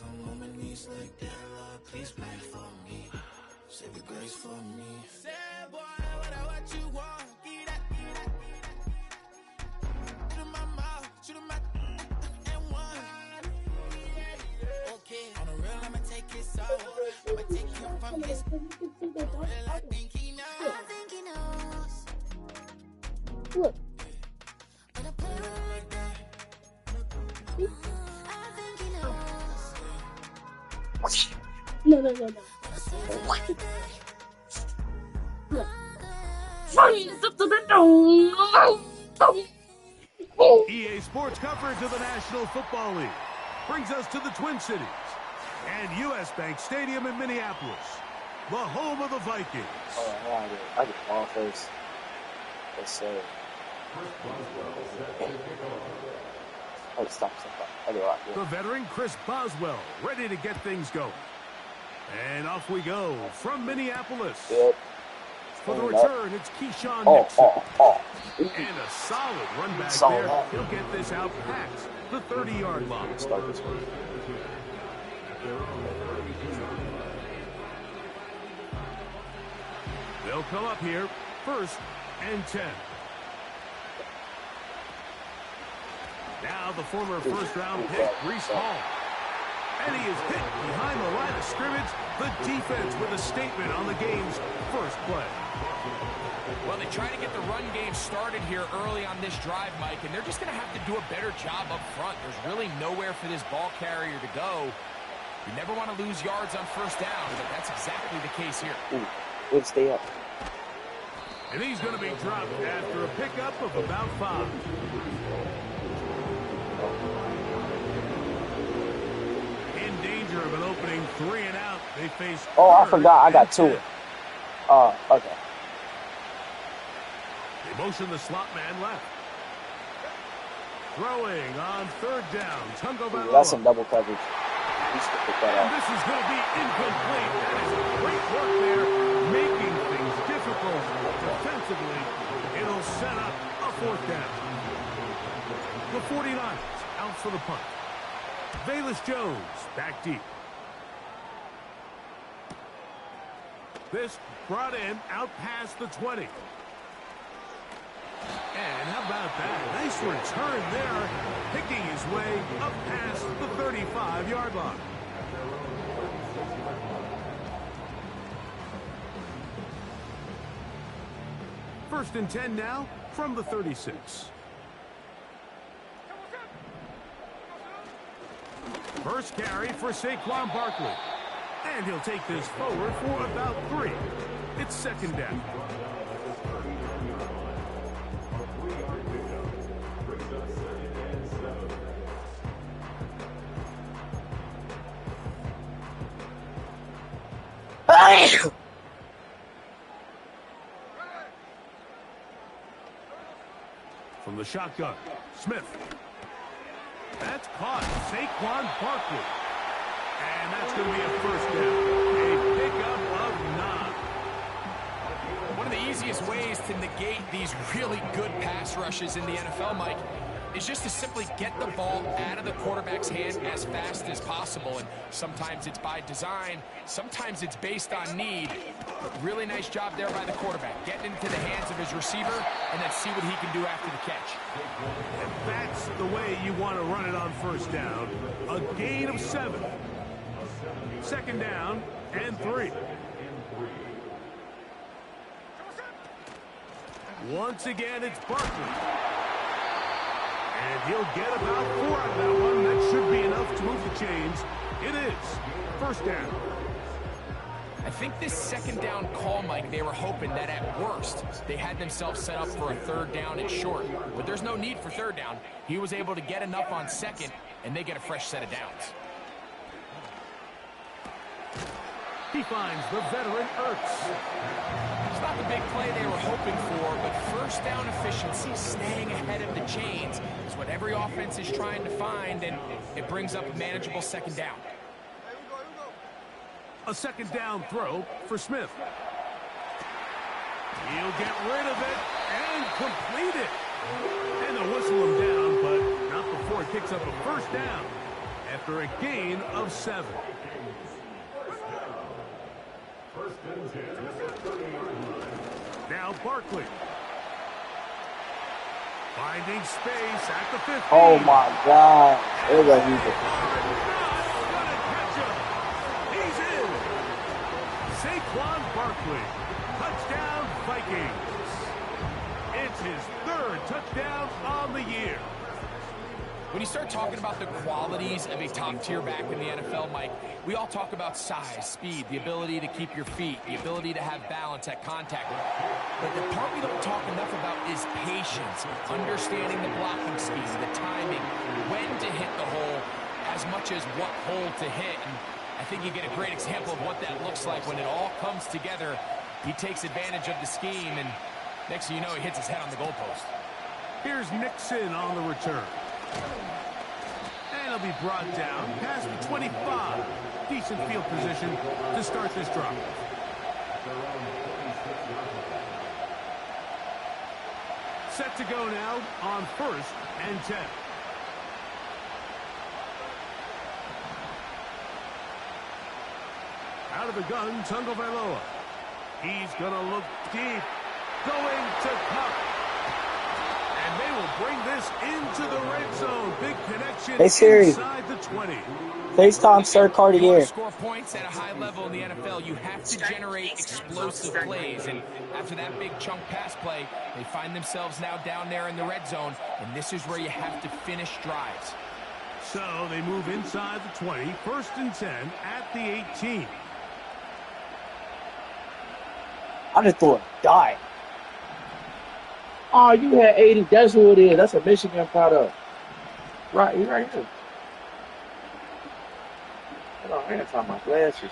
I'm on my knees like that, Lord, please pray for me. Save the grace for me. Sad boy, what you want? Get that. Shoot in my mouth, shoot in my and one. Okay, on the real, I'ma take it so. I'ma take him from his. Real, I think he knows. I think he knows. Look. But I play with him like that. I think he knows. No. EA Sports coverage of the National Football League brings us to the Twin Cities and U.S. Bank Stadium in Minneapolis, the home of the Vikings. Oh, I get ball first. Yes, sir. Oh, stop. The veteran Chris Boswell ready to get things going. And off we go from Minneapolis. Good. For the return, it's Keyshawn Nixon. And a solid run back there. He'll get this out past the 30-yard line. Start this one. They'll come up here, 1st and 10. Now the former first-round pick, Breece Hall. And he is hit behind the line of scrimmage. The defense with a statement on the game's first play. Well, they try to get the run game started here early on this drive, Mike, and they're just going to have to do a better job up front. There's really nowhere for this ball carrier to go. You never want to lose yards on first down, but that's exactly the case here. Good, stay up. And he's going to be dropped after a pickup of about 5. In danger of an opening 3 and out. They face. Oh, I forgot. I got 2. Okay. They motion the slot man left. Throwing on 3rd down. Tungo. That's some double coverage. He should pick that up. This is going to be incomplete. That is great work there, making things difficult defensively. It'll set up a 4th down. The 49ers out for the punt. Velus Jones back deep. This brought in out past the 20. And how about that? Nice return there, picking his way up past the 35-yard line. First and 10 now from the 36. First carry for Saquon Barkley. And he'll take this forward for about 3. It's 2nd down. From the shotgun, Smith. That's caught. Saquon Barkley. And that's going to be a 1st down. A pickup of 9. One of the easiest ways to negate these really good pass rushes in the NFL, Mike, is just to simply get the ball out of the quarterback's hand as fast as possible. And sometimes it's by design, sometimes it's based on need. But really nice job there by the quarterback, getting into the hands of his receiver and then see what he can do after the catch. And that's the way you want to run it on 1st down. A gain of 7. 2nd down and 3. Once again, it's Barkley. And he'll get about 4 out of that one. That should be enough to move the chains. It is 1st down. I think this 2nd down call, Mike, they were hoping that at worst they had themselves set up for a 3rd down and short. But there's no need for 3rd down. He was able to get enough on 2nd, and they get a fresh set of downs. He finds the veteran Ertz. It's not the big play they were hoping for, but 1st down efficiency, staying ahead of the chains, is what every offense is trying to find, and it brings up a manageable 2nd down. A 2nd down throw for Smith. He'll get rid of it, And completed. And they'll whistle him down, but not before it kicks up a first down after a gain of 7. Now Barkley. Finding space at the 15. Oh my God. There's a heater. Gonna catch him. He's in. Saquon Barkley. Touchdown Vikings. It's his 3rd touchdown on the year. When you start talking about the qualities of a top-tier back in the NFL, Mike, we all talk about size, speed, the ability to keep your feet, the ability to have balance at contact. But the part we don't talk enough about is patience, understanding the blocking scheme, the timing, when to hit the hole, as much as what hole to hit. And I think you get a great example of what that looks like when it all comes together. He takes advantage of the scheme, and next thing you know, he hits his head on the goalpost. Here's Nixon on the return. And he'll be brought down past the 25. Decent field position to start this drive. Set to go now on 1st and 10. Out of the gun, Tagovailoa. He's going to look deep. Going to Cup. And they will bring this into the red zone. Big connection inside the 20. FaceTime Sir Cartier. You want to score points at a high level in the NFL, you have to generate explosive plays. And after that big chunk pass play, they find themselves now down there in the red zone. And this is where you have to finish drives. So they move inside the 20. 1st and 10 at the 18. I just threw a dime. Oh, you had 80. That's who it is. That's a Michigan product. Right, he's right here. Hold on, I gotta find my glasses.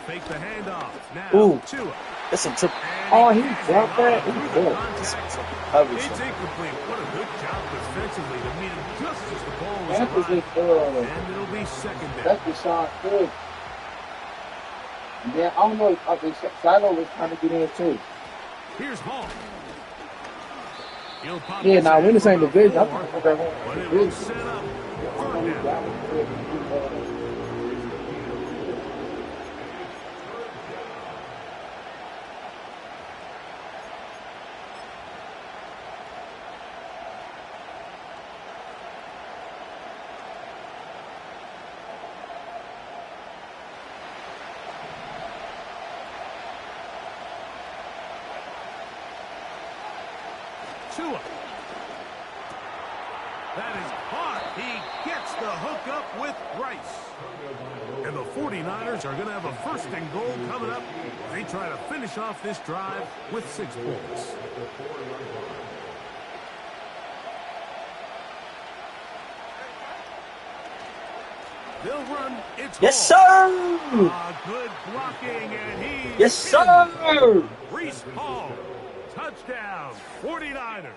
Fake the handoff. Now, Ooh. Tua. That's a trip. Oh, he dropped that. He Through the good. contact. It's incomplete. What a good job defensively to meet him just as the ball was That was arriving. it. And it'll be 2nd down. That's the shot. Good. And then I don't know. Shiloh was trying to get in too. Here's Hall. He'll pop Yeah, this now in we're in the same for division. I four, think we're but it will set up 3rd down. Tua. That is caught. He gets the hookup with Rice. And the 49ers are going to have a 1st and goal coming up. They try to finish off this drive with 6 points. They'll run. It's Yes, Hall. sir. Good blocking, and he's Yes, sir. Reese Hall. Touchdown, 49ers.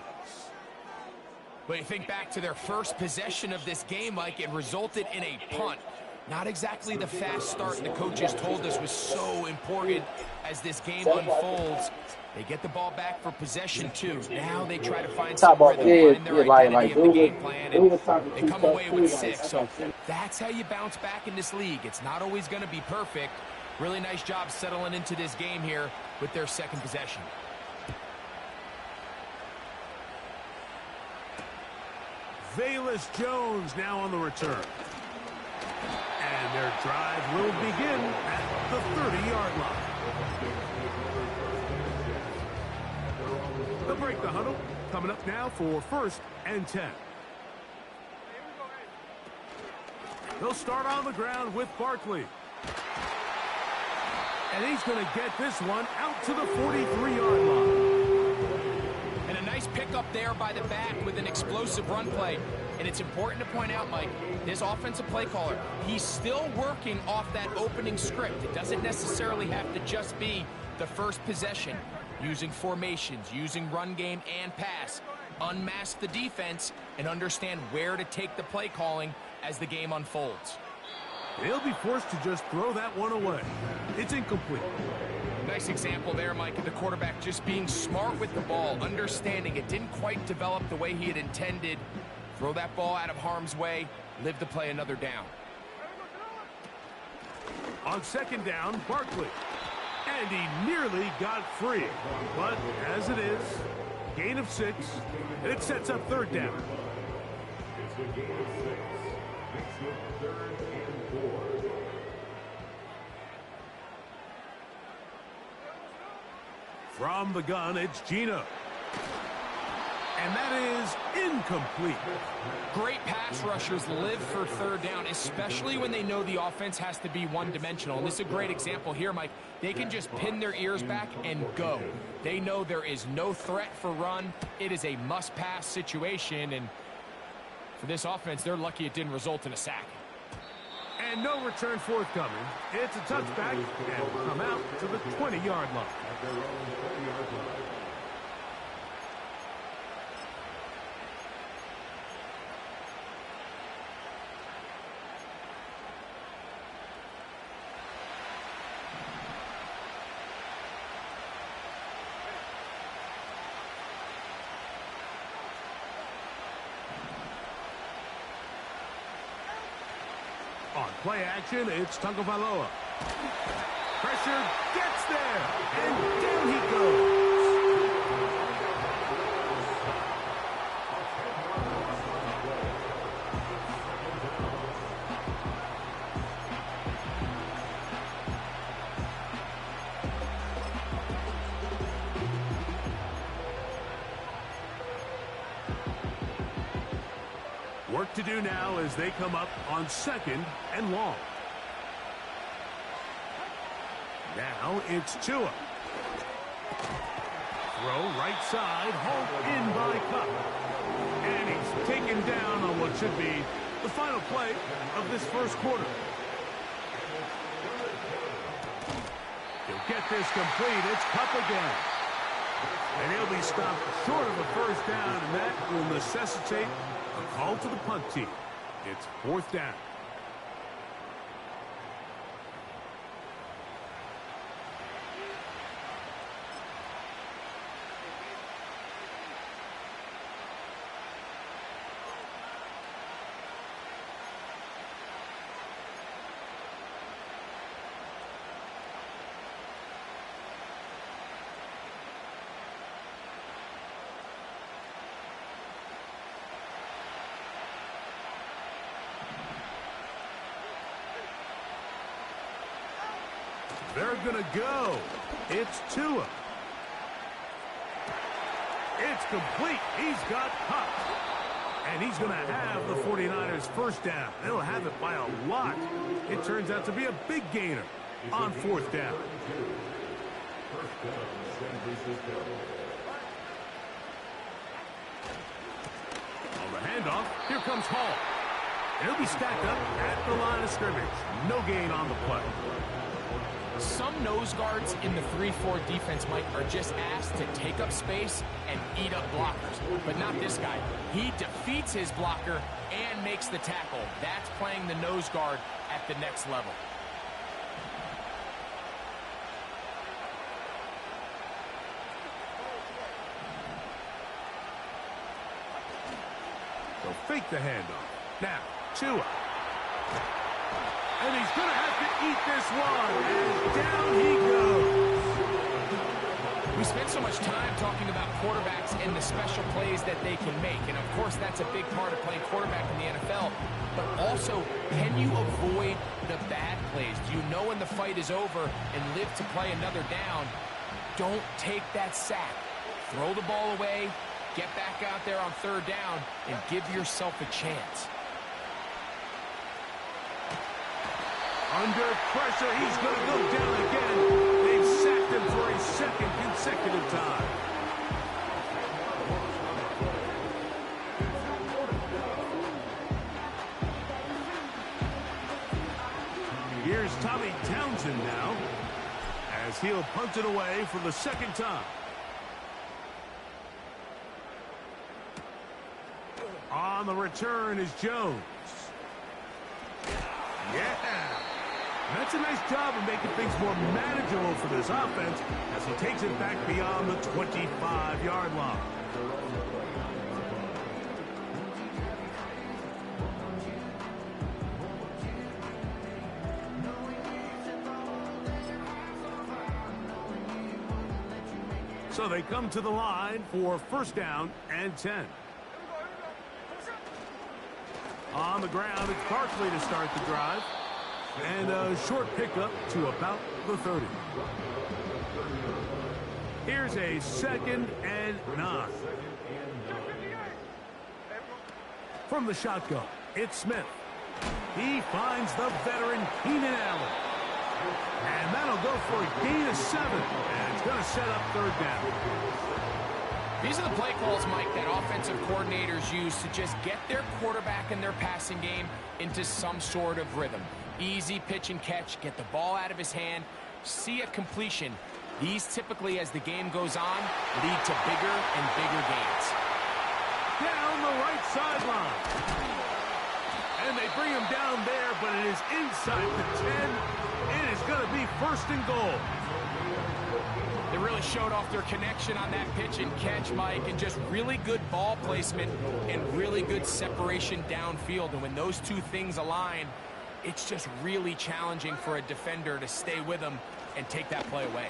But you think back to their first possession of this game, Mike, it resulted in a punt. Not exactly the fast start the coaches told us was so important as this game unfolds. They get the ball back for possession 2. Now they try to find some rhythm, find their identity of the game plan, and they come away with 6. So that's how you bounce back in this league. It's not always going to be perfect. Really nice job settling into this game here with their 2nd possession. Velus Jones now on the return. And their drive will begin at the 30-yard line. They'll break the huddle. Coming up now for 1st and 10. They'll start on the ground with Barkley. And he's going to get this one out to the 43-yard line. And a nice pickup there by the back with an explosive run play. And it's important to point out, Mike, this offensive play caller, he's still working off that opening script. It doesn't necessarily have to just be the first possession. Using formations, using run game and pass. Unmask the defense and understand where to take the play calling as the game unfolds. They'll be forced to just throw that one away. It's incomplete. Nice example there, Mike, of the quarterback just being smart with the ball, understanding it didn't quite develop the way he had intended. Throw that ball out of harm's way, live to play another down. On second down, Barkley. And he nearly got free. But as it is, gain of 6, and it sets up third down. It's a gain of 6. Makes it 3rd and 4. From the gun, it's Gino. And that is incomplete. Great pass rushers live for third down, especially when they know the offense has to be one-dimensional. And this is a great example here, Mike. They can just pin their ears back and go. They know there is no threat for run. It is a must-pass situation, and for this offense, they're lucky it didn't result in a sack. And no return forthcoming. It's a touchback, and will come out to the 20-yard line. At their own 20-yard line. On play action, it's Tagovailoa. Pressure gets there, and down he goes. Work to do now as they come up on second and long. Now it's Tua. Throw right side, Hope in by Cup. And he's taken down on what should be the final play of this first quarter. He'll get this complete. It's Cup again. And he'll be stopped short of a first down, and that will necessitate a call to the punt team. It's 4th down. They're going to go. It's Tua. It's complete. He's got Cup. And he's going to have the 49ers first down. They'll have it by a lot. It turns out to be a big gainer on 4th down. On the handoff, here comes Hall. He'll be stacked up at the line of scrimmage. No gain on the play. Some nose guards in the 3-4 defense, Mike, are just asked to take up space and eat up blockers. But not this guy. He defeats his blocker and makes the tackle. That's playing the nose guard at the next level. They'll fake the handoff. Now, Tua. And he's going to have to eat this one. And down he goes. We spend so much time talking about quarterbacks and the special plays that they can make. And, of course, that's a big part of playing quarterback in the NFL. But also, can you avoid the bad plays? Do you know when the fight is over and live to play another down? Don't take that sack. Throw the ball away, get back out there on 3rd down, and give yourself a chance. Under pressure, he's going to go down again. They've sacked him for a 2nd consecutive time. Here's Tommy Townsend now, as he'll punt it away for the 2nd time. On the return is Jones. Yeah! That's a nice job of making things more manageable for this offense as he takes it back beyond the 25-yard line. So they come to the line for first down and 10. On the ground, it's Barkley to start the drive. And a short pickup to about the 30. Here's a 2nd and 9. From the shotgun, it's Smith. He finds the veteran Keenan Allen. And that'll go for a gain of 7. And it's going to set up third down. These are the play calls, Mike, that offensive coordinators use to just get their quarterback and their passing game into some sort of rhythm. Easy pitch and catch, get the ball out of his hand, see a completion. These typically, as the game goes on, lead to bigger and bigger gains. Down the right sideline. And they bring him down there, but it is inside the 10. It is going to be 1st and goal. They really showed off their connection on that pitch and catch, Mike, and just really good ball placement and really good separation downfield. And when those two things align, it's just really challenging for a defender to stay with them and take that play away.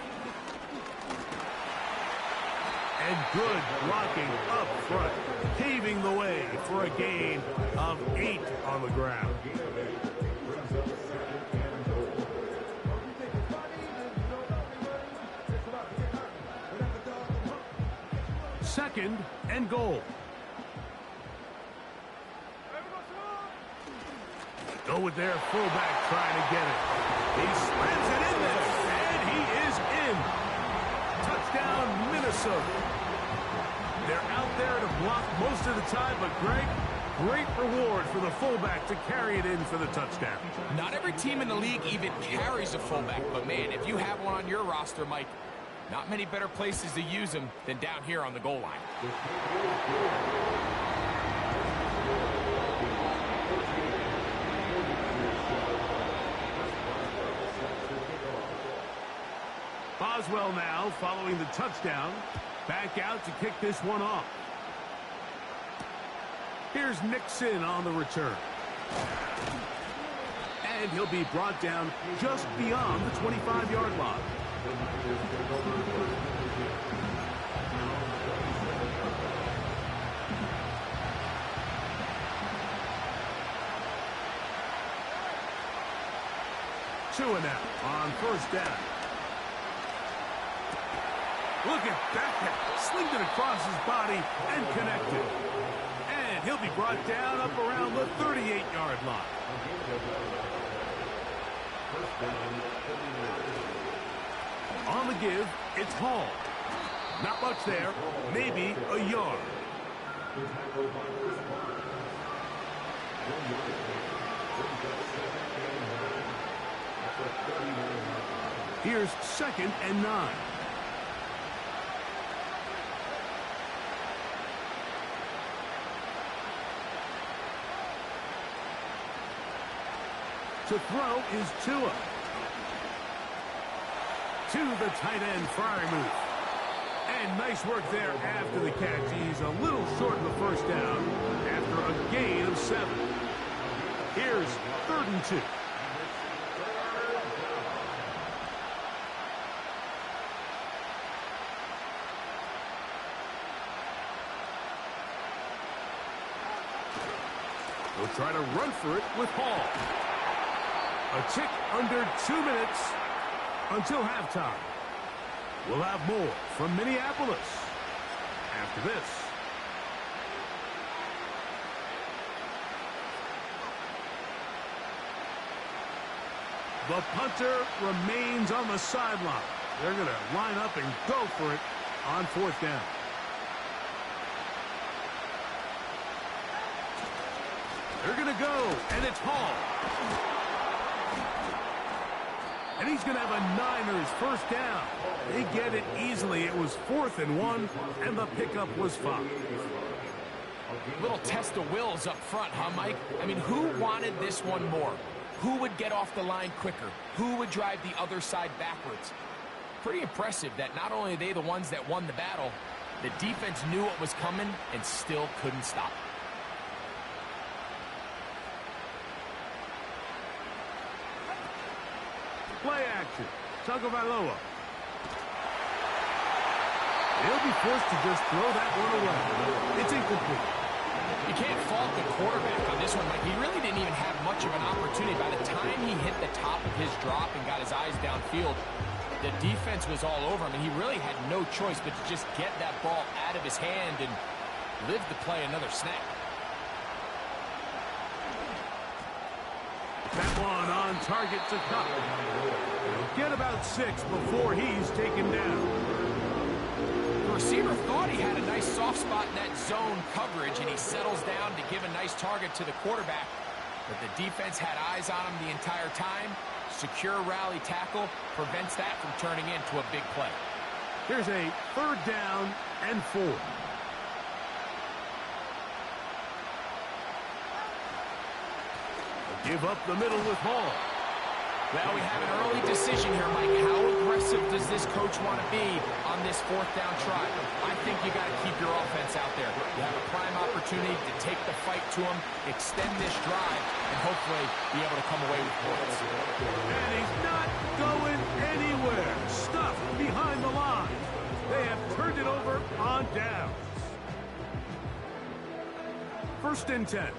And good blocking up front, paving the way for a gain of 8 on the ground. Second and goal. Go with their fullback trying to get it. He slams it in there, and he is in. Touchdown, Minnesota. They're out there to block most of the time, but Greg, great reward for the fullback to carry it in for the touchdown. Not every team in the league even carries a fullback, but man, if you have one on your roster, Mike, not many better places to use him than down here on the goal line. Boswell now following the touchdown. Back out to kick this one off. Here's Nixon on the return. And he'll be brought down just beyond the 25-yard line. Two and out on first down. Look at that. Slinged it across his body and connected. And he'll be brought down up around the 38-yard line. On the give, it's Hall. Not much there. Maybe a yard. Here's 2nd and 9. To throw is Tua. To the tight end, Freiermuth. And nice work there after the catch. He's a little short of the first down after a gain of 7. Here's 3rd and 2. We'll try to run for it with Hall. A tick under 2 minutes until halftime. We'll have more from Minneapolis after this. The punter remains on the sideline. They're going to line up and go for it on 4th down. They're going to go, and it's Hall. And he's going to have a Niners first down. They get it easily. It was 4th and 1, and the pickup was 5. Little test of wills up front, huh, Mike? I mean, who wanted this one more? who would get off the line quicker, who would drive the other side backwards. Pretty impressive that not only are they the ones that won the battle, the defense knew what was coming and still couldn't stop it. Play action. Tagovailoa. He'll be forced to just throw that one away. It's incomplete. You can't fault the quarterback on this one, Mike. He really didn't even have much of an opportunity. By the time he hit the top of his drop and got his eyes downfield, the defense was all over him, and he really had no choice but to just get that ball out of his hand and live to play another snap. That one on target to Cup. He'll get about 6 before he's taken down. The receiver thought he had a nice soft spot in that zone coverage, and he settles down to give a nice target to the quarterback. But the defense had eyes on him the entire time. Secure rally tackle prevents that from turning into a big play. Here's a 3rd down and 4. Give up the middle with Hall. Well, we have an early decision here, Mike. How aggressive does this coach want to be on this 4th down try? I think you got to keep your offense out there. You have a prime opportunity to take the fight to him, extend this drive, and hopefully be able to come away with points. And he's not going anywhere. Stuffed behind the line. They have turned it over on downs. 1st and 10.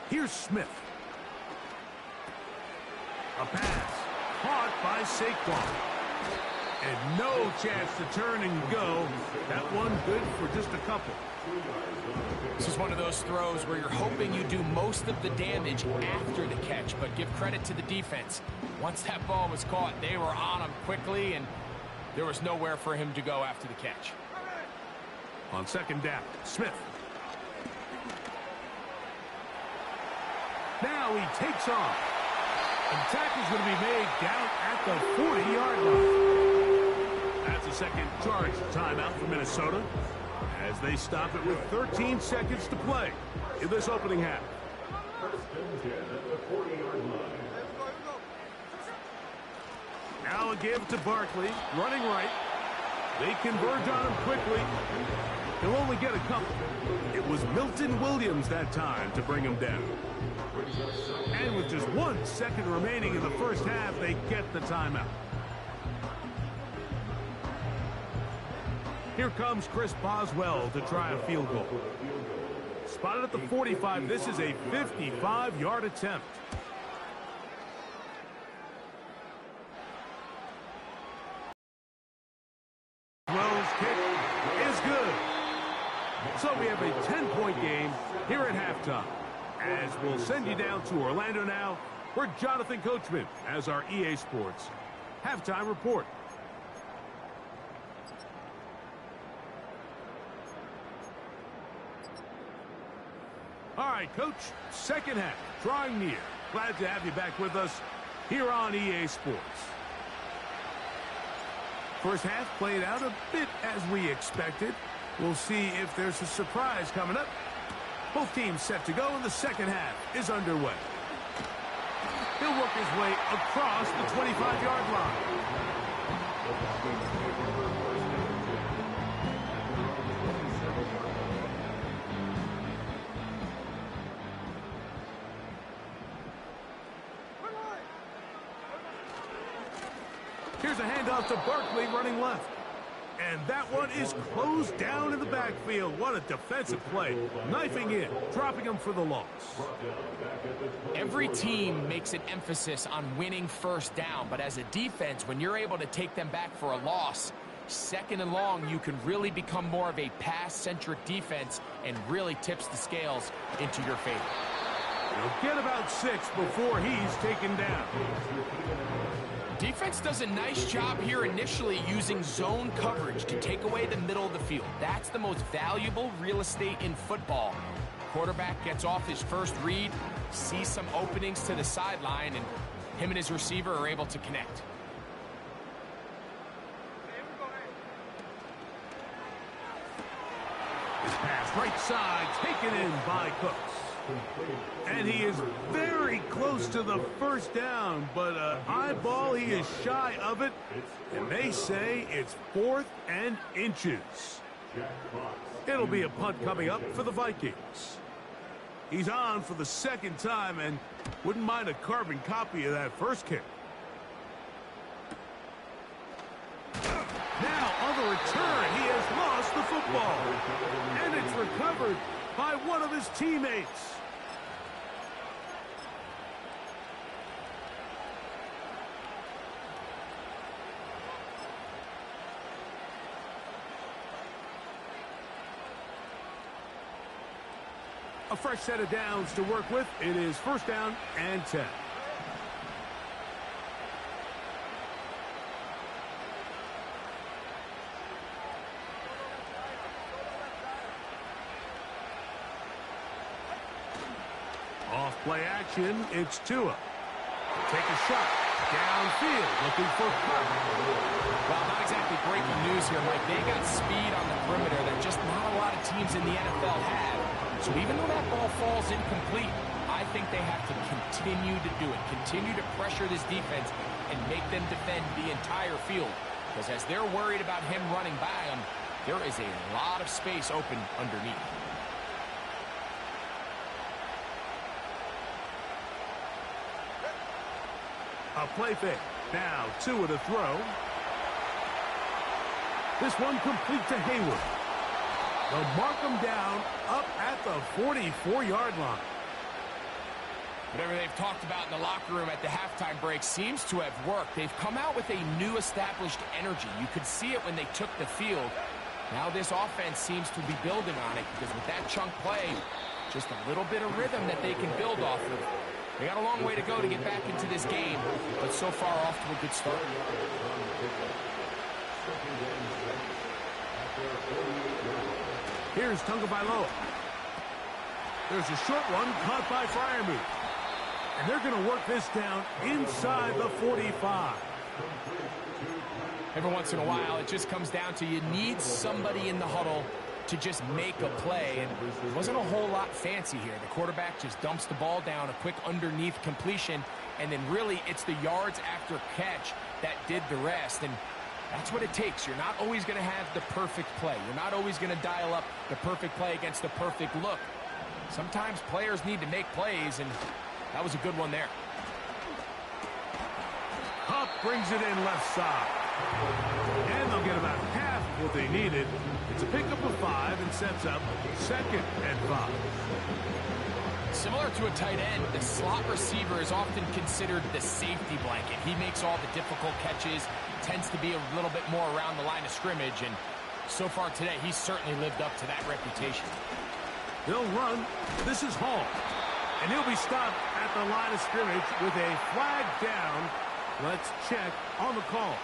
Here's Smith. A pass. Caught by Saquon. And no chance to turn and go. That one good for just a couple. This is one of those throws where you're hoping you do most of the damage after the catch, but give credit to the defense. Once that ball was caught, they were on him quickly, and there was nowhere for him to go after the catch. On 2nd down, Smith. Now he takes off. And the tackle's going to be made down at the 40-yard line. That's a second charge timeout for Minnesota as they stop it with 13 seconds to play in this opening half. Now a give to Barkley, running right. They converge on him quickly. He'll only get a couple. It was Milton Williams that time to bring him down. And with just 1 second remaining in the 1st half, they get the timeout. Here comes Chris Boswell to try a field goal. Spotted at the 45. This is a 55-yard attempt. Wells' kick is good. So we have a 10-point game here at halftime. As we'll send you down to Orlando now, where Jonathan Coachman has our EA Sports halftime report. All right, Coach, 2nd half, drawing near. Glad to have you back with us here on EA Sports. 1st half played out a bit as we expected. We'll see if there's a surprise coming up. Both teams set to go, and the 2nd half is underway. He'll work his way across the 25-yard line. Here's a handoff to Barkley running left. And that one is closed down in the backfield. What a defensive play. Knifing in, dropping him for the loss. Every team makes an emphasis on winning 1st down, but as a defense, when you're able to take them back for a loss, 2nd and long, you can really become more of a pass-centric defense and really tips the scales into your favor. He'll get about 6 before he's taken down. Defense does a nice job here initially using zone coverage to take away the middle of the field. That's the most valuable real estate in football. Quarterback gets off his first read, sees some openings to the sideline, and him and his receiver are able to connect. pass right side, taken in by Cooks. And he is very close to the first down, but eyeball, he is shy of it. And they say it's 4th and inches. It'll be a punt coming up for the Vikings. He's on for the second time and wouldn't mind a carbon copy of that first kick. Now on the return, he has lost the football. And it's recovered by one of his teammates. A fresh set of downs to work with. It is 1st down and 10. Off play action, it's Tua. Take a shot. Downfield, looking for cover. Well, not exactly breaking news here, Mike. They got speed on the perimeter that just not a lot of teams in the NFL have. So even though that ball falls incomplete, I think they have to continue to do it. Continue to pressure this defense and make them defend the entire field. Because as they're worried about him running by them, there is a lot of space open underneath. A play fake. Now Tua to throw. This one complete to Hayward. They'll mark him down up at the 44-yard line. Whatever they've talked about in the locker room at the halftime break seems to have worked. They've come out with a new established energy. You could see it when they took the field. Now this offense seems to be building on it because with that chunk play, just a little bit of rhythm that they can build off of. They got a long way to go to get back into this game, but so far off to a good start. Here's Tagovailoa. There's a short one caught by Freiermuth. And they're going to work this down inside the 45. Every once in a while, it just comes down to you need somebody in the huddle to just make a play, and there wasn't a whole lot fancy here. The quarterback just dumps the ball down, a quick underneath completion, and then really it's the yards after catch that did the rest, and that's what it takes. You're not always going to have the perfect play. You're not always going to dial up the perfect play against the perfect look. Sometimes players need to make plays, and that was a good one there. Hupp brings it in left side. And they'll get about half what they needed. It's a pickup of 5 and sets up 2nd and 5. Similar to a tight end, the slot receiver is often considered the safety blanket. He makes all the difficult catches, tends to be a little bit more around the line of scrimmage, and so far today, he's certainly lived up to that reputation. They'll run. This is Hall. And he'll be stopped at the line of scrimmage with a flag down. Let's check on the call.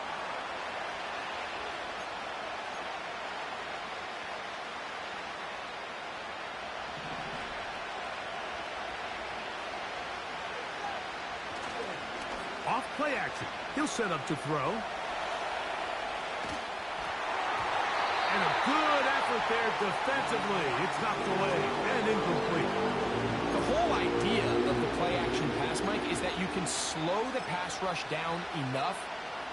Off play action. He'll set up to throw. And a good effort there defensively. It's knocked away and incomplete. The whole idea of the play action pass, Mike, is that you can slow the pass rush down enough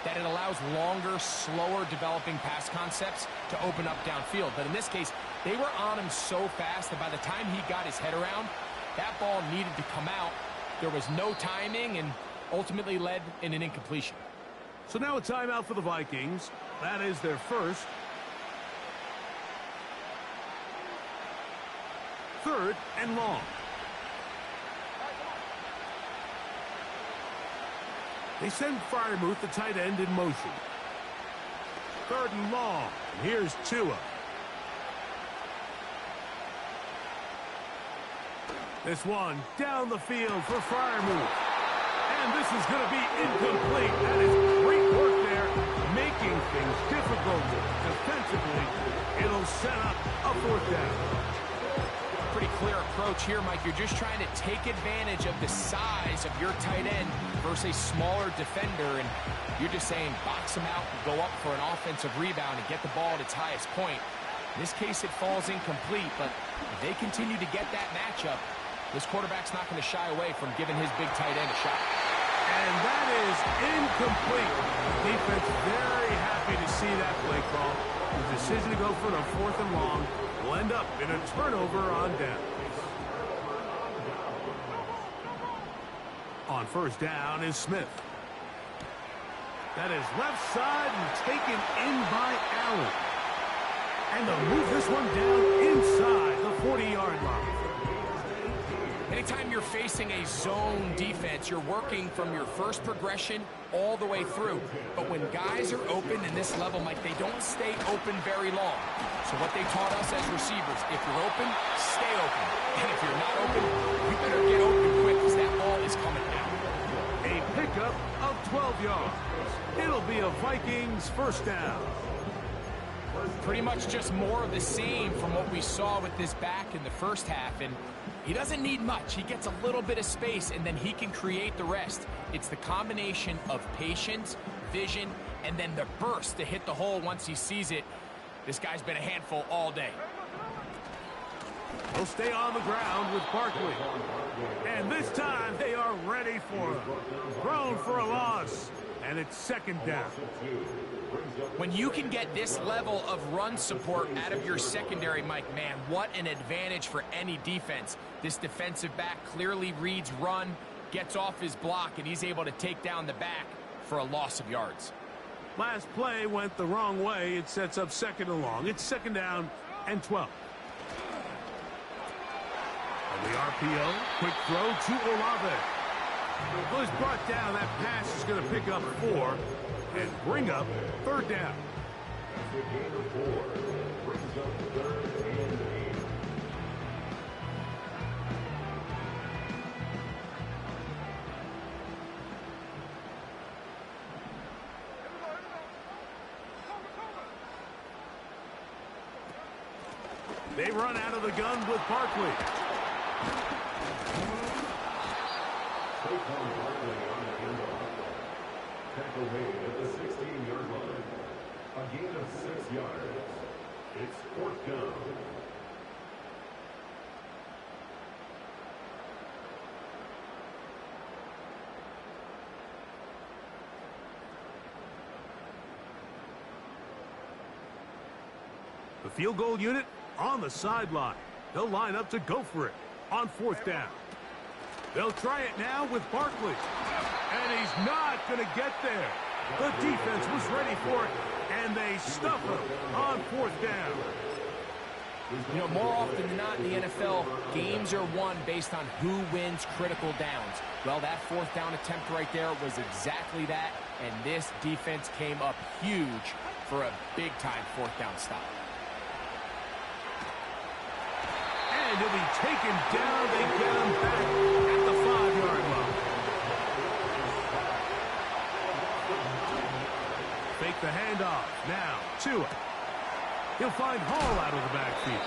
that it allows longer, slower developing pass concepts to open up downfield. But in this case, they were on him so fast that by the time he got his head around, that ball needed to come out. There was no timing and ultimately led in an incompletion. So now a timeout for the Vikings. That is their first. 3rd and long. They send Freiermuth, the tight end, in motion. 3rd and long. And here's Tua. This one down the field for Freiermuth. And this is going to be incomplete. That is great work there, making things difficult defensively. It'll set up a 4th down. Pretty clear approach here, Mike. You're just trying to take advantage of the size of your tight end versus a smaller defender, and you're just saying box him out and go up for an offensive rebound and get the ball at its highest point. In this case, it falls incomplete, but if they continue to get that matchup, this quarterback's not going to shy away from giving his big tight end a shot. And that is incomplete. Defense very happy to see that play call. The decision to go for the 4th and long will end up in a turnover on down. On first down is Smith. That is left side and taken in by Allen. And they'll move this one down inside the 40-yard line. Anytime you're facing a zone defense, you're working from your first progression all the way through. But when guys are open in this level, Mike, they don't stay open very long. So what they taught us as receivers, if you're open, stay open. And if you're not open, you better get open quick because that ball is coming out. A pickup of 12 yards. It'll be a Vikings first down. Pretty much just more of the same from what we saw with this back in the first half. And he doesn't need much. He gets a little bit of space, and then he can create the rest. It's the combination of patience, vision, and then the burst to hit the hole once he sees it. This guy's been a handful all day. He'll stay on the ground with Barkley. And this time they are ready for him. Thrown for a loss. And it's second down. When you can get this level of run support out of your secondary, Mike, man, what an advantage for any defense. This defensive back clearly reads run, gets off his block, and he's able to take down the back for a loss of yards. Last play went the wrong way. It sets up second and long. It's second down and 12. And the RPO, quick throw to Olave. Well, it's brought down. That pass is going to pick up 4 and bring up third down. The gain of 4 brings up 3rd and 8. They run out of the gun with Barkley. Tackle made at the 16-yard line. A gain of 6 yards. It's 4th down. The field goal unit on the sideline. They'll line up to go for it on 4th down. They'll try it now with Barkley. And he's not going to get there. The defense was ready for it, and they stuff him on 4th down. You know, more often than not in the NFL, games are won based on who wins critical downs. Well, that 4th down attempt right there was exactly that, and this defense came up huge for a big-time 4th down stop. And he'll be taken down. They get him back at the 5-yard line. Fake the handoff. Now, Tua. He'll find Hall out of the backfield.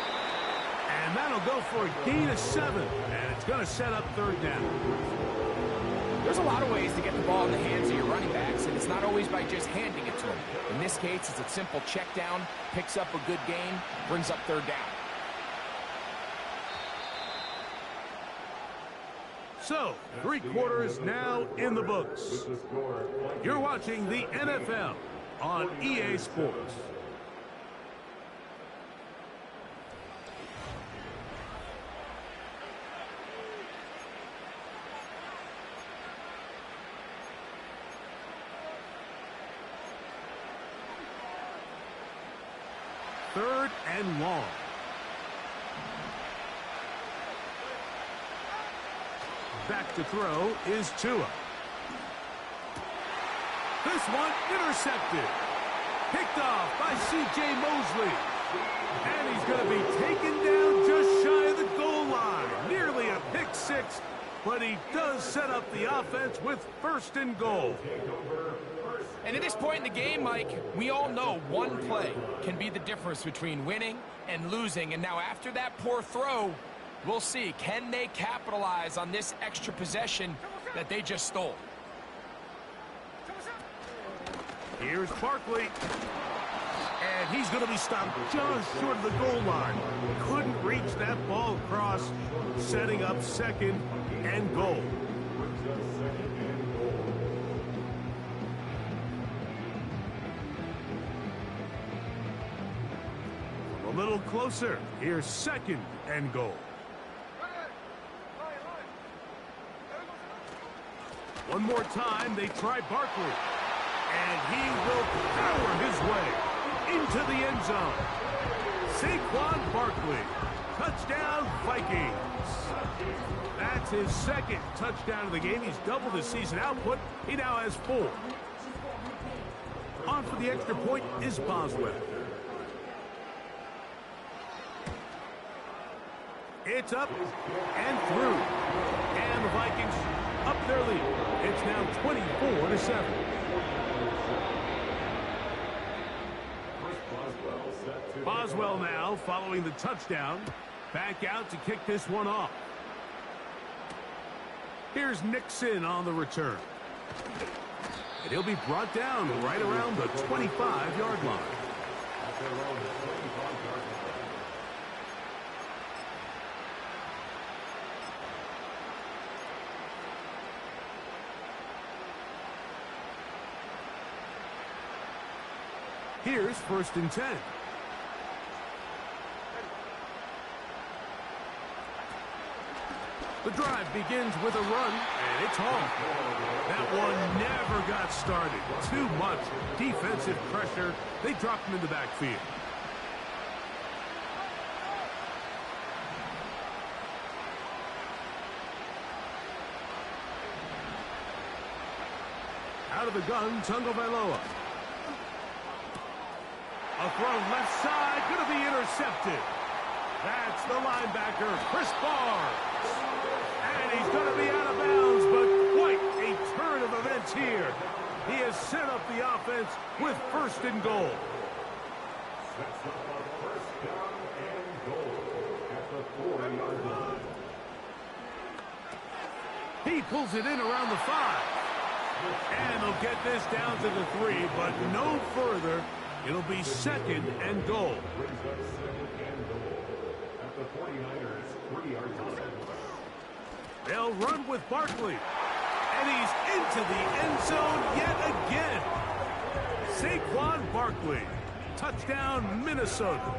And that'll go for a gain of 7. And it's going to set up 3rd down. There's a lot of ways to get the ball in the hands of your running backs, and it's not always by just handing it to them. In this case, it's a simple check down, picks up a good gain, brings up 3rd down. So, 3 quarters now in the books. You're watching the NFL on EA Sports. Third and long. Back to throw is Tua. This one intercepted. Picked off by C.J. Mosley. And he's going to be taken down just shy of the goal line. Nearly a pick 6, but he does set up the offense with 1st and goal. And at this point in the game, Mike, we all know one play can be the difference between winning and losing. And now after that poor throw, we'll see, can they capitalize on this extra possession that they just stole? Here's Barkley. And he's going to be stopped just short of the goal line. Couldn't reach that ball across, setting up second and goal. A little closer. Here's second and goal. One more time, they try Barkley. And he will power his way into the end zone. Saquon Barkley. Touchdown, Vikings. That's his second touchdown of the game. He's doubled his season output. He now has 4. On for the extra point is Boswell. It's up and through. And the Vikings up their lead. It's now 24-7. Boswell now following the touchdown. Back out to kick this one off. Here's Nixon on the return. And he'll be brought down right around the 25-yard line. Here's 1st and 10. The drive begins with a run, and it's home. That one never got started. Too much defensive pressure. They dropped him in the backfield. Out of the gun, Tagovailoa. A throw left side, going to be intercepted. That's the linebacker, Chris Barnes. And he's going to be out of bounds, but quite a turn of events here. He has set up the offense with 1st and goal. Sets up a 1st down and goal at the 4-yard line. He pulls it in around the 5. And they'll get this down to the 3, but no further. It'll be 2nd and goal. Brings up 2nd and goal at the 49ers 3-yard line. They'll run with Barkley. And he's into the end zone yet again. Saquon Barkley. Touchdown, Minnesota.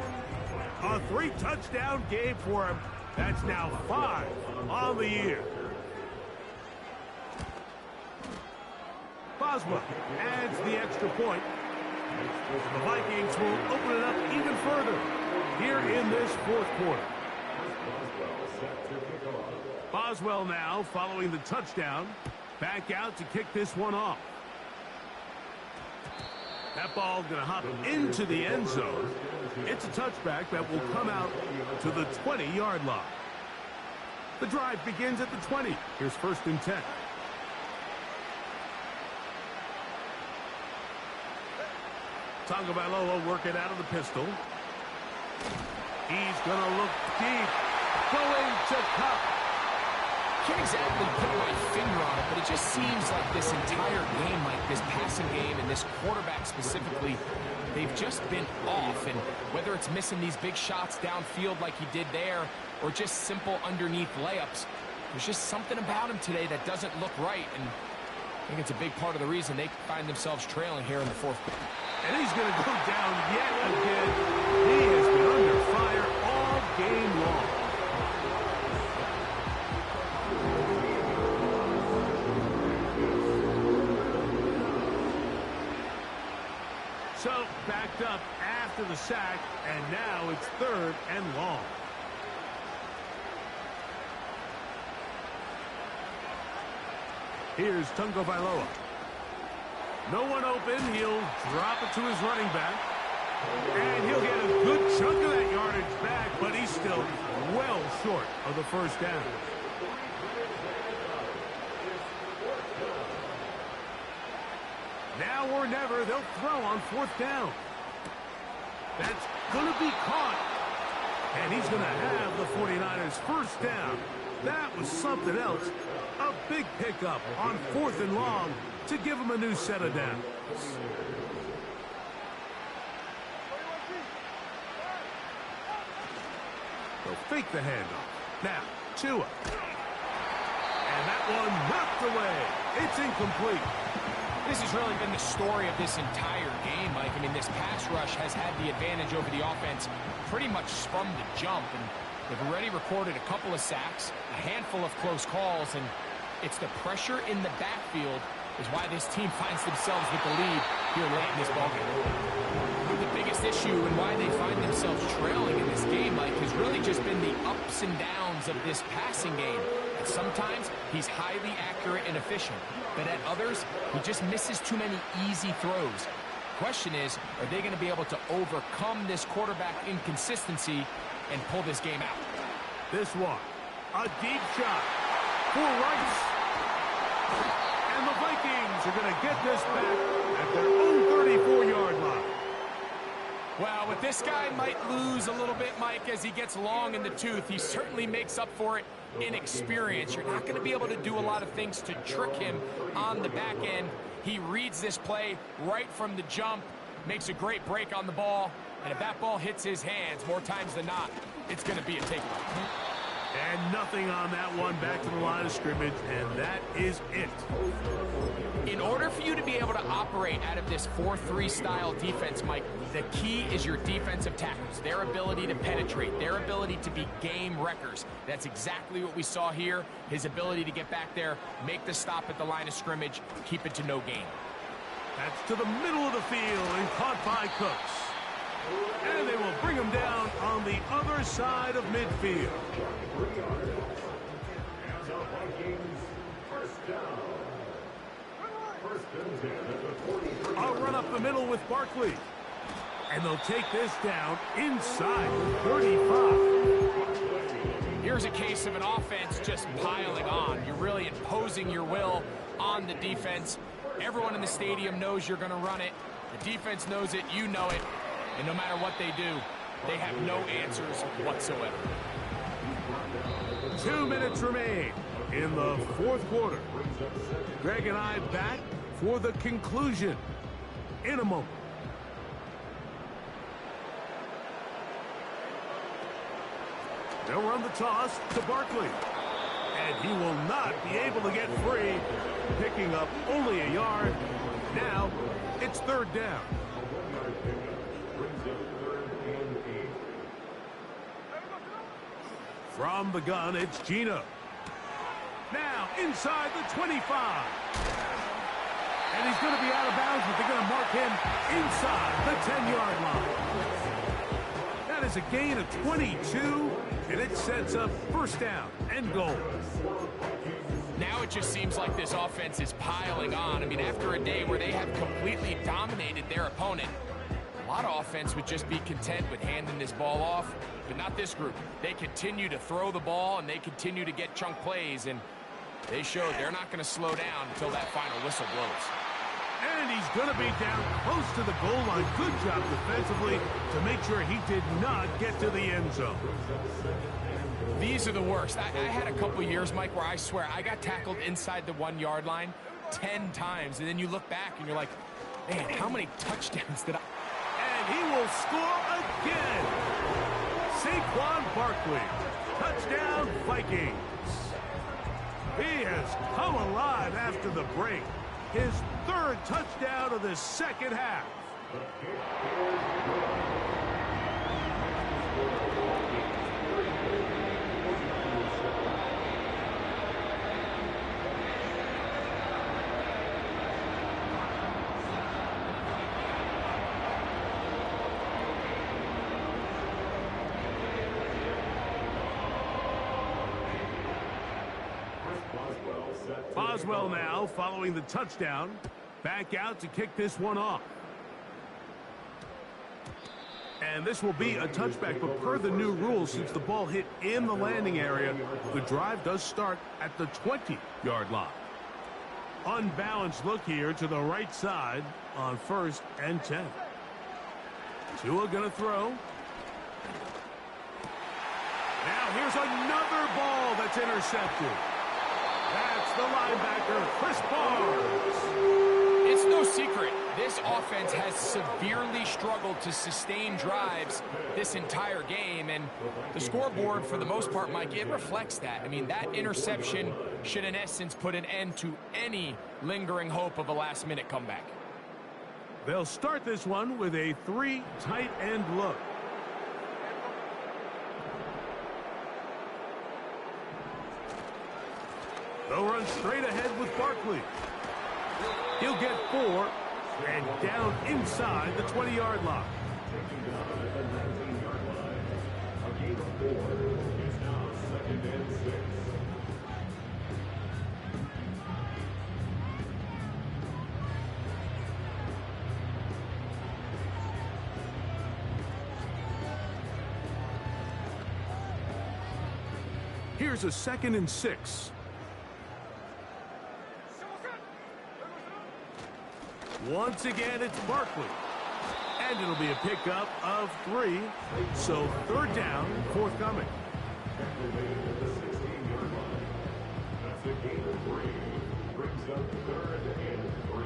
A 3-touchdown game for him. That's now 5 on the year. Boswell adds the extra point. The Vikings will open it up even further here in this 4th quarter. Boswell now following the touchdown. Back out to kick this one off. That ball going to hop into the end zone. It's a touchback that will come out to the 20-yard line. The drive begins at the 20. Here's 1st and 10. Tagovailoa working out of the pistol. He's going to look deep. Going to Cup. Can't exactly put my finger on it, but it just seems like this entire game, like this passing game and this quarterback specifically, they've just been off. And whether it's missing these big shots downfield like he did there or just simple underneath layups, there's just something about him today that doesn't look right. And I think it's a big part of the reason they find themselves trailing here in the 4th quarter. And he's going to go down yet again. He has been under fire all game long. So, backed up after the sack, and now it's 3rd and long. Here's Tagovailoa. No one open. He'll drop it to his running back. And he'll get a good chunk of that yardage back, but he's still well short of the 1st down. Now or never, they'll throw on 4th down. That's going to be caught. And he's going to have the 49ers 1st down. That was something else. A big pickup on 4th and long to give him a new set of downs. fake the handoff. Now, Tua. And that one knocked away. It's incomplete. This has really been the story of this entire game, Mike. I mean, this pass rush has had the advantage over the offense pretty much from the jump. And they've already recorded a couple of sacks, a handful of close calls, and it's the pressure in the backfield is why this team finds themselves with the lead here late in this ballgame. The biggest issue and why they find themselves trailing in this game, Mike, has really just been the ups and downs of this passing game. And sometimes he's highly accurate and efficient, but at others, he just misses too many easy throws. Question is, are they going to be able to overcome this quarterback inconsistency and pull this game out? This one, a deep shot for Rice. And the Vikings are going to get this back at their own 34-yard line. Well, with this guy might lose a little bit, Mike, as he gets long in the tooth. He certainly makes up for it in experience. You're not going to be able to do a lot of things to trick him on the back end. He reads this play right from the jump, makes a great break on the ball, and if that ball hits his hands more times than not, it's going to be a takeaway. And nothing on that one, back to the line of scrimmage, and that is it. In order for you to be able to operate out of this 4-3 style defense, Mike, the key is your defensive tackles, their ability to penetrate, their ability to be game wreckers. That's exactly what we saw here, his ability to get back there, make the stop at the line of scrimmage, keep it to no gain. That's to the middle of the field and caught by Cooks. And they will bring him down on the other side of midfield. I'll run up the middle with Barkley. And they'll take this down inside the 35. Here's a case of an offense just piling on. You're really imposing your will on the defense. Everyone in the stadium knows you're going to run it. The defense knows it, you know it. And no matter what they do, they have no answers whatsoever. 2 minutes remain in the fourth quarter. Greg and I back for the conclusion in a moment. They'll run the toss to Barkley. And he will not be able to get free, picking up only a yard. Now it's third down. From the gun, it's Gino. Now inside the 25. And he's going to be out of bounds, but they're going to mark him inside the 10-yard line. That is a gain of 22, and it sets up first down and goal. Now it just seems like this offense is piling on. I mean, after a day where they have completely dominated their opponent, a lot of offense would just be content with handing this ball off, but not this group. They continue to throw the ball, and they continue to get chunk plays, and they showed they're not going to slow down until that final whistle blows. And he's going to be down close to the goal line. Good job defensively to make sure he did not get to the end zone. These are the worst. I had a couple years, Mike, where I swear I got tackled inside the 1-yard line 10 times, and then you look back and you're like, man, how many touchdowns did I... And he will score again. Saquon Barkley. Touchdown, Vikings. He has come alive after the break. His third touchdown of the second half. Boswell now following the touchdown. Back out to kick this one off. And this will be a touchback, but per the new rules, since the ball hit in the landing area, the drive does start at the 20-yard line. Unbalanced look here to the right side on 1st and 10. Tua gonna throw. Now here's another ball that's intercepted. That's the linebacker, Chris Barnes. It's no no secret, this offense has severely struggled to sustain drives this entire game, and the scoreboard, for the most part, Mike, it reflects that. I mean, that interception should, in essence, put an end to any lingering hope of a last-minute comeback. They'll start this one with a 3 tight end look. They'll run straight ahead with Barkley. He'll get 4 and down inside the 20-yard line. A gain of 4. It's now 2nd and 6. Here's a 2nd and 6. Once again, it's Barkley. And it'll be a pickup of 3. So 3rd down, forthcoming. Activated at the 16-yard line. That's a gain of 3. Brings up 3rd and 3.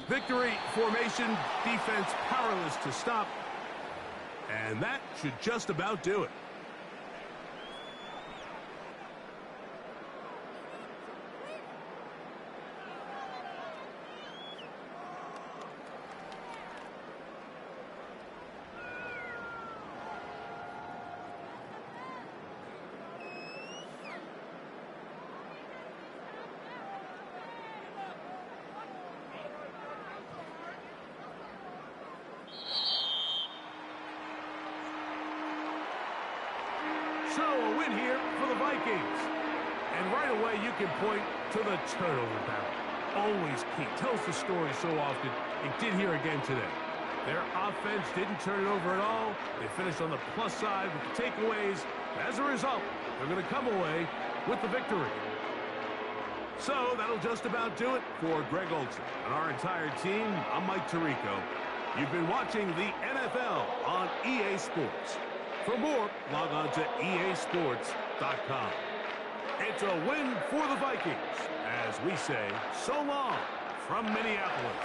Victory formation, defense powerless to stop. And that should just about do it. So a win here for the Vikings. And right away you can point to the turnover battle. Always key. Tells the story so often. It did here again today. Their offense didn't turn it over at all. They finished on the plus side with the takeaways. As a result, they're going to come away with the victory. So that'll just about do it for Greg Olson and our entire team. I'm Mike Tirico. You've been watching the NFL on EA Sports. For more, log on to easports.com. It's a win for the Vikings, as we say so long from Minneapolis.